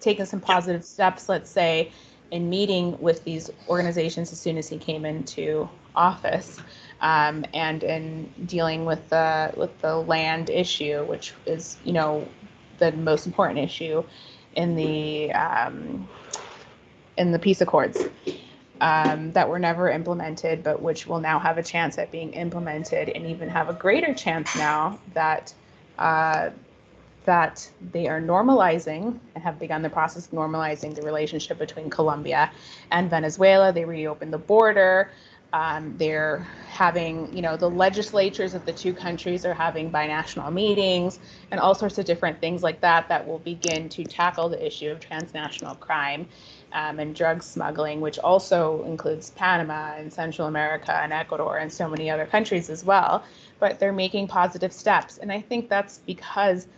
taken some positive steps, let's say, in meeting with these organizations as soon as he came into office, and in dealing with the land issue, which is the most important issue in the peace accords that were never implemented, but which will now have a chance at being implemented, and even have a greater chance now that they are normalizing and have begun the process of normalizing the relationship between Colombia and Venezuela. They reopened the border. They're having, the legislatures of the 2 countries are having binational meetings and all sorts of different things like that will begin to tackle the issue of transnational crime and drug smuggling, which also includes Panama and Central America and Ecuador and so many other countries as well. But they're making positive steps. And I think that's because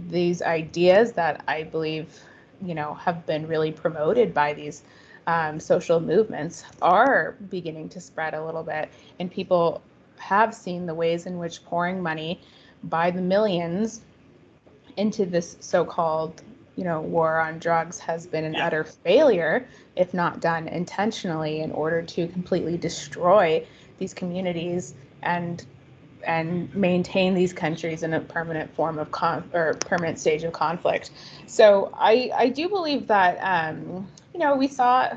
these ideas that I believe, have been really promoted by these social movements are beginning to spread a little bit, and people have seen the ways in which pouring money by the millions into this so-called, war on drugs has been an utter failure, if not done intentionally, in order to completely destroy these communities and maintain these countries in a permanent form of permanent stage of conflict. So I do believe that we saw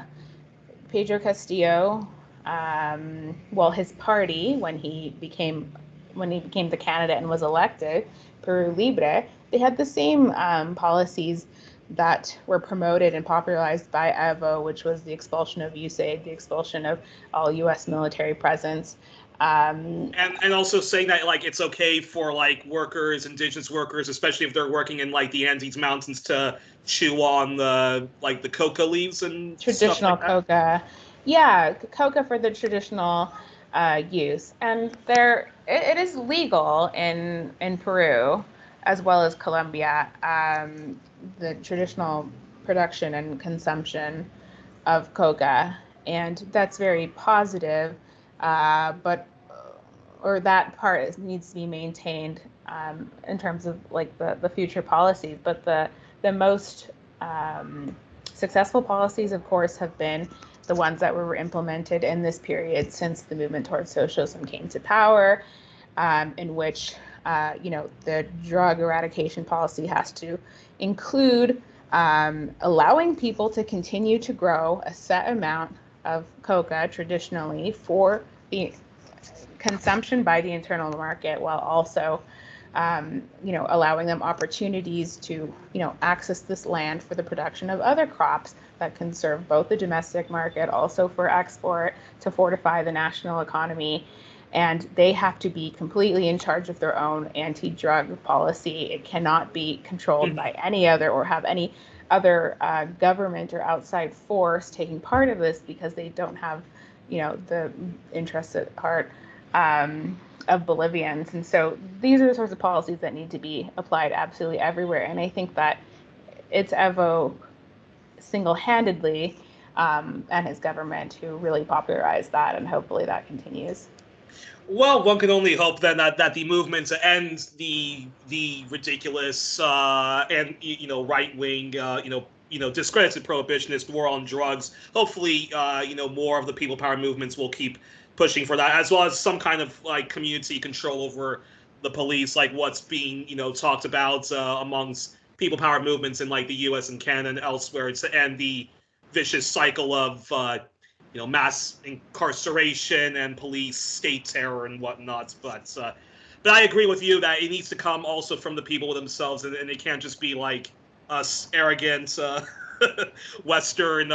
Pedro Castillo, his party, when he became the candidate and was elected, Peru Libre, they had the same policies that were promoted and popularized by Evo, which was the expulsion of USAID, the expulsion of all U.S. military presence. And also saying that it's okay for indigenous workers, especially if they're working in the Andes Mountains, to chew on the coca leaves and traditional coca. Yeah, coca for the traditional use. And it is legal in Peru as well as Colombia, the traditional production and consumption of coca, and that's very positive. but or that part needs to be maintained in terms of like the future policies. But the most successful policies, of course, have been the ones that were implemented in this period since the movement towards socialism came to power, in which the drug eradication policy has to include allowing people to continue to grow a set amount of coca traditionally for the consumption by the internal market, while also allowing them opportunities to access this land for the production of other crops that can serve both the domestic market, also for export to fortify the national economy. And they have to be completely in charge of their own anti-drug policy. It cannot be controlled by any other or have any other government or outside force taking part of this, because they don't have, the interests at heart of Bolivians. And so these are the sorts of policies that need to be applied absolutely everywhere. And I think that it's Evo single-handedly and his government who really popularized that, and hopefully that continues. Well, one can only hope then that the movement to end the ridiculous and right wing discredited prohibitionist war on drugs. Hopefully, more of the people power movements will keep pushing for that, as well as some kind of like community control over the police, like what's being talked about amongst people power movements in like the U.S. and Canada and elsewhere, to end the vicious cycle of mass incarceration and police state terror and whatnot. But I agree with you that it needs to come also from the people themselves, and it can't just be like us arrogant Western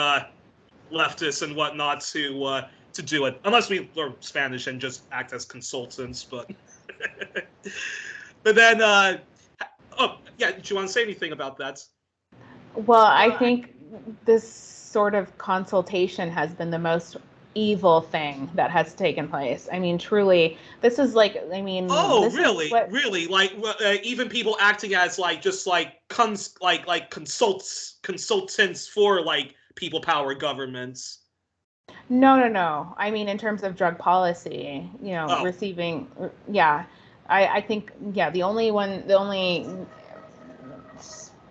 leftists and whatnot to do it, unless we learn Spanish and just act as consultants. But but then did you want to say anything about that? Well, I think this sort of consultation has been the most evil thing that has taken place. I mean, truly, this is like, oh, really, really, like even people acting as like just like consultants for like people power governments. No. I mean, in terms of drug policy, receiving, I think, the only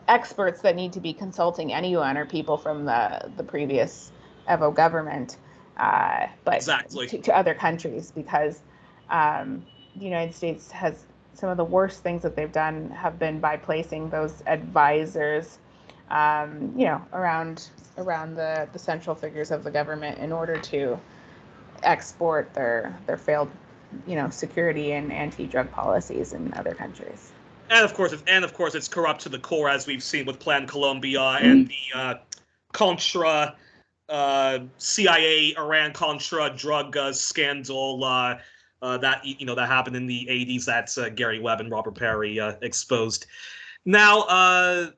experts that need to be consulting anyone are people from the previous Evo government, but exactly. to other countries, because the United States has some of the worst things that they've done have been by placing those advisors, around the central figures of the government in order to export their failed, security and anti-drug policies in other countries. And of course, it's corrupt to the core, as we've seen with Plan Colombia and the Contra CIA Iran Contra drug scandal that that happened in the 80s. That's Gary Webb and Robert Perry exposed. Now,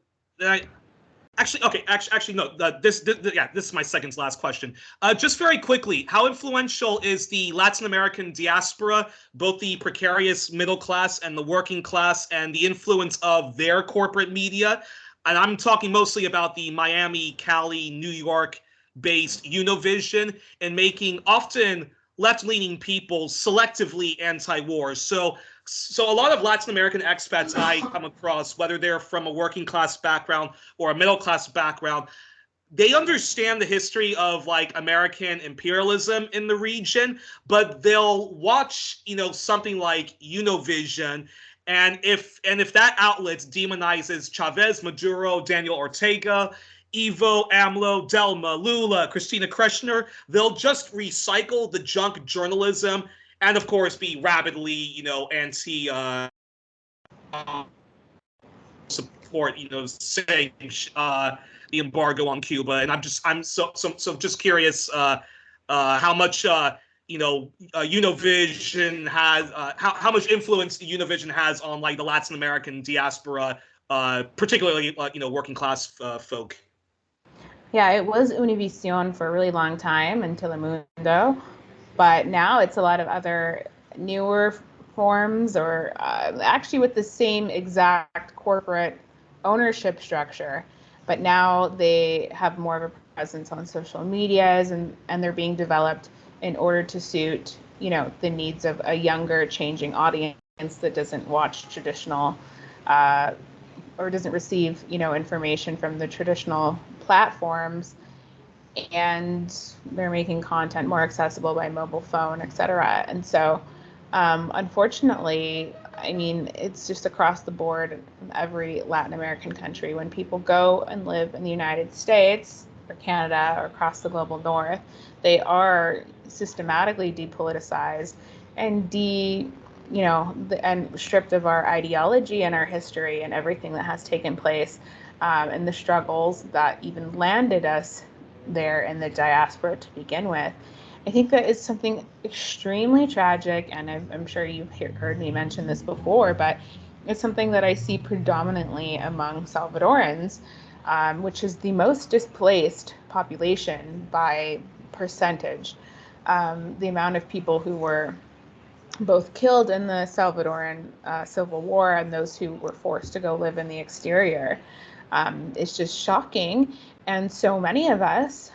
Actually, no. This is my second to last question. Just very quickly, how influential is the Latin American diaspora, both the precarious middle class and the working class, and the influence of their corporate media? And I'm talking mostly about the Miami, Cali, New York-based Univision, in making often left-leaning people selectively anti-war. So a lot of Latin American expats I come across, whether they're from a working class background or a middle class background, they understand the history of like American imperialism in the region, but they'll watch, something like Univision, and if that outlet demonizes Chavez, Maduro, Daniel Ortega, Evo, AMLO, Dilma, Lula, Christina Kirchner, they'll just recycle the junk journalism and of course be rabidly, anti support, saying the embargo on Cuba. And I'm so just curious how much Univision has, how much influence Univision has on like the Latin American diaspora, particularly working class folk. Yeah, it was Univision for a really long time, and Telemundo, but now it's a lot of other newer forms, or actually with the same exact corporate ownership structure, but now they have more of a presence on social medias, and they're being developed in order to suit, the needs of a younger, changing audience that doesn't watch traditional or doesn't receive, information from the traditional platforms, and they're making content more accessible by mobile phone, et cetera. And so, unfortunately, I mean, it's just across the board from every Latin American country. When people go and live in the United States or Canada or across the global north, they are systematically depoliticized and and stripped of our ideology and our history and everything that has taken place, and the struggles that even landed us there in the diaspora to begin with. I think that is something extremely tragic, and I'm sure you've heard me mention this before, but it's something that I see predominantly among Salvadorans, which is the most displaced population by percentage. The amount of people who were both killed in the Salvadoran Civil War and those who were forced to go live in the exterior is just shocking. And so many of us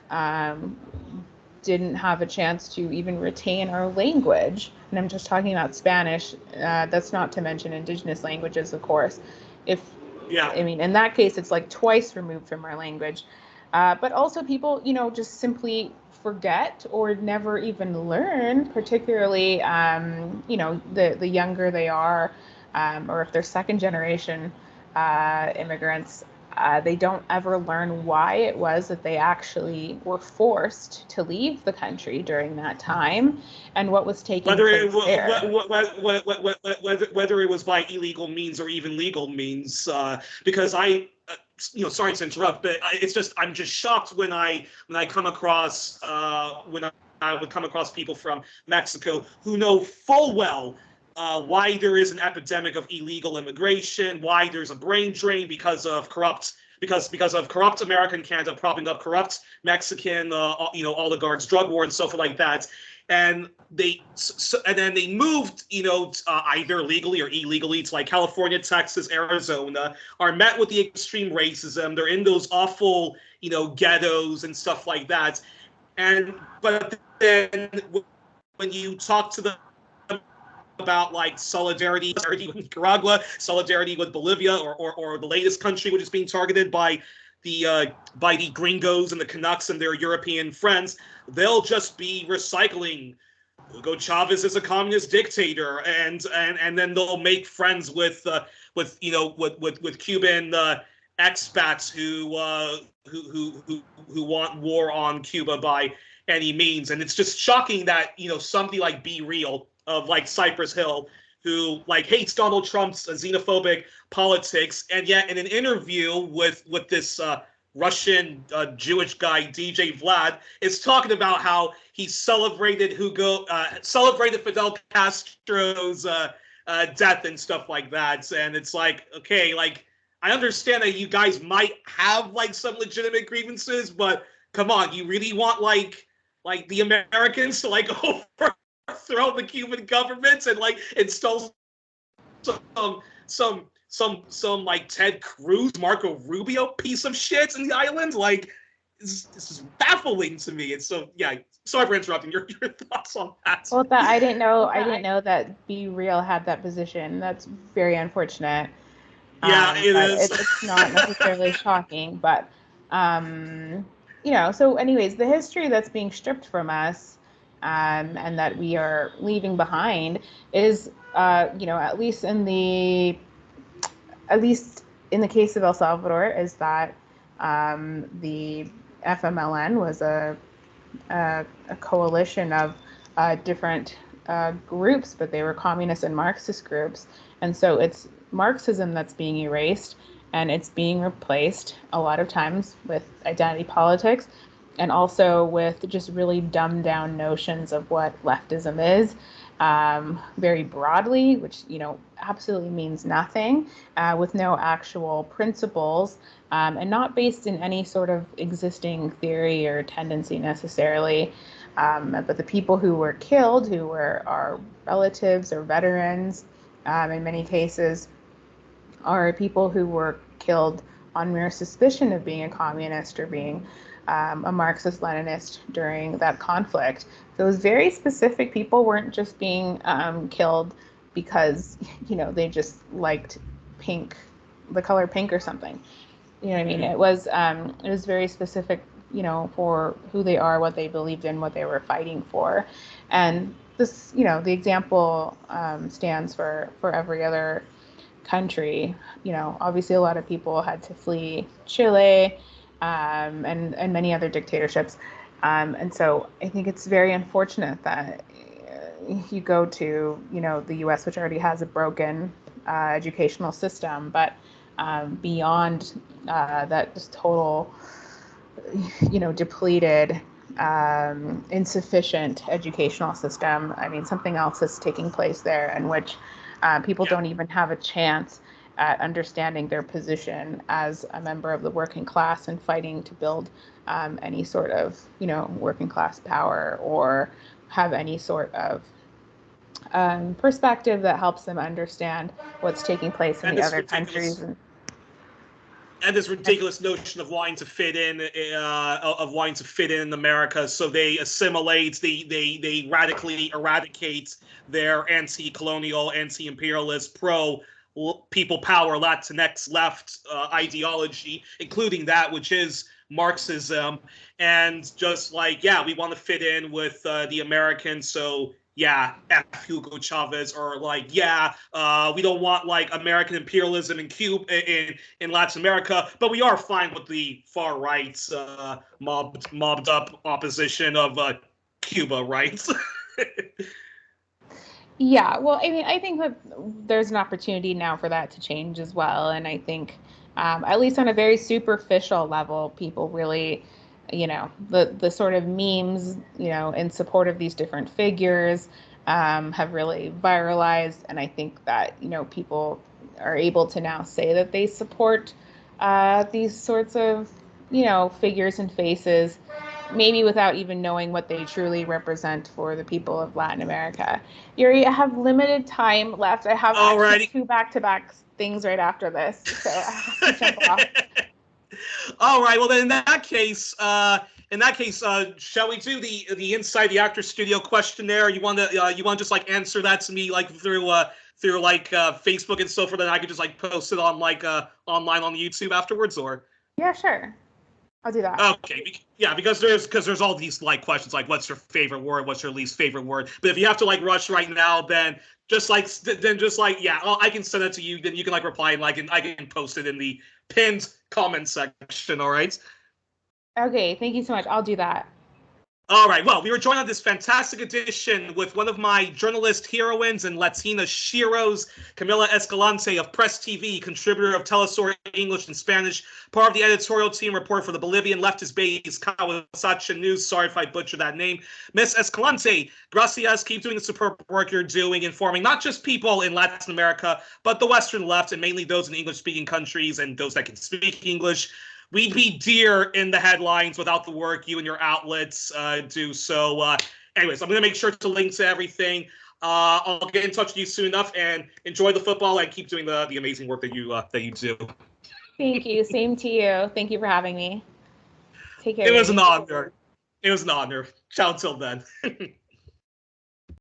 didn't have a chance to even retain our language. And I'm just talking about Spanish. That's not to mention indigenous languages, of course. I mean, in that case, it's like twice removed from our language. But also people, just simply forget or never even learn, particularly, the younger they are, or if they're second generation immigrants, they don't ever learn why it was that they actually were forced to leave the country during that time and what was taking place there. Whether it was by illegal means or even legal means, because sorry to interrupt, but I'm just shocked when I come across when I would come across people from Mexico who know full well why there is an epidemic of illegal immigration, why there's a brain drain because of corrupt American Canada propping up corrupt Mexican oligarchs, drug war, and so forth like that. And then they moved, either legally or illegally to like California, Texas, Arizona, are met with the extreme racism. They're in those awful, ghettos and stuff like that. But then when you talk to them about like solidarity with Nicaragua, solidarity with Bolivia, or the latest country which is being targeted by the gringos and the Canucks and their European friends, they'll just be recycling Hugo Chavez is a communist dictator, and then they'll make friends with Cuban expats who want war on Cuba by any means. And it's just shocking that somebody like Be Real of like Cypress Hill, who like hates Donald Trump's xenophobic politics, and yet in an interview with this Russian Jewish guy DJ Vlad is talking about how he celebrated Fidel Castro's death and stuff like that. And it's like, okay, like I understand that you guys might have like some legitimate grievances, but come on, you really want like the Americans to like overthrow the Cuban government and like install some like Ted Cruz, Marco Rubio piece of shit in the island? Like, this is baffling to me. It's so, yeah. Sorry for interrupting. Your thoughts on that? Well, I didn't know that Be Real had that position. That's very unfortunate. Yeah, it is. It's not necessarily shocking, but So, anyways, the history that's being stripped from us, and that we are leaving behind, is, at least in the case of El Salvador, is that the FMLN was a coalition of different groups, but they were communist and Marxist groups. And so it's Marxism that's being erased, and it's being replaced a lot of times with identity politics, and also with just really dumbed down notions of what leftism is, very broadly, which absolutely means nothing, with no actual principles, and not based in any sort of existing theory or tendency necessarily. But the people who were killed, who were our relatives or veterans, in many cases, are people who were killed on mere suspicion of being a communist or being a Marxist-Leninist during that conflict. Those very specific people weren't just being killed because, they just liked pink, the color pink or something. You know what I mean? It was very specific, for who they are, what they believed in, what they were fighting for. And this, the example stands for every other country. Obviously a lot of people had to flee Chile, and many other dictatorships. And so I think it's very unfortunate that you go to, the US, which already has a broken educational system, but beyond that just total, depleted, insufficient educational system. I mean, something else is taking place there in which people don't even have a chance at understanding their position as a member of the working class and fighting to build any sort of, working class power, or have any sort of perspective that helps them understand what's taking place in the other countries. And this ridiculous notion of wanting to fit in, in America, so they assimilate, they radically eradicate their anti-colonial, anti-imperialist, pro-people power, Latinx left ideology, including that which is Marxism, and just like, we want to fit in with the Americans, so F Hugo Chavez, or like, we don't want like American imperialism in Cuba, in Latin America, but we are fine with the far right's mobbed up opposition of Cuba, right? Yeah, well, I mean, I think that there's an opportunity now for that to change as well, and I think, at least on a very superficial level, people really, the sort of memes, in support of these different figures have really viralized. And I think that, people are able to now say that they support these sorts of, figures and faces, maybe without even knowing what they truly represent for the people of Latin America. Youri, I have limited time left. I have actually 2 back-to-back things right after this, so I have to jump off. All right. Well, then in that case, shall we do the Inside the Actor Studio questionnaire? You want to just like answer that to me like through Facebook and so forth, then I could just like post it on like online on YouTube afterwards, or? Yeah, sure. I'll do that. Okay. Yeah, because there's all these like questions like, what's your favorite word, what's your least favorite word? But if you have to like rush right now, then I can send it to you. Then you can like reply, and I can post it in the pinned comment section. All right. Okay. Thank you so much. I'll do that. All right. Well, we were joined on this fantastic edition with one of my journalist heroines and Latina sheroes, Camila Escalante of Press TV, contributor of Telestory English and Spanish, part of the editorial team, reporter for the Bolivian leftist-based Kawasaki News. Sorry if I butchered that name. Miss Escalante, gracias. Keep doing the superb work you're doing, informing not just people in Latin America, but the Western left, and mainly those in English-speaking countries and those that can speak English. We'd be deer in the headlines without the work you and your outlets do. So anyways, I'm going to make sure to link to everything. I'll get in touch with you soon enough, and enjoy the football and keep doing the amazing work that you do. Thank you. Same to you. Thank you for having me. Take care. It was an honor. Ciao till then.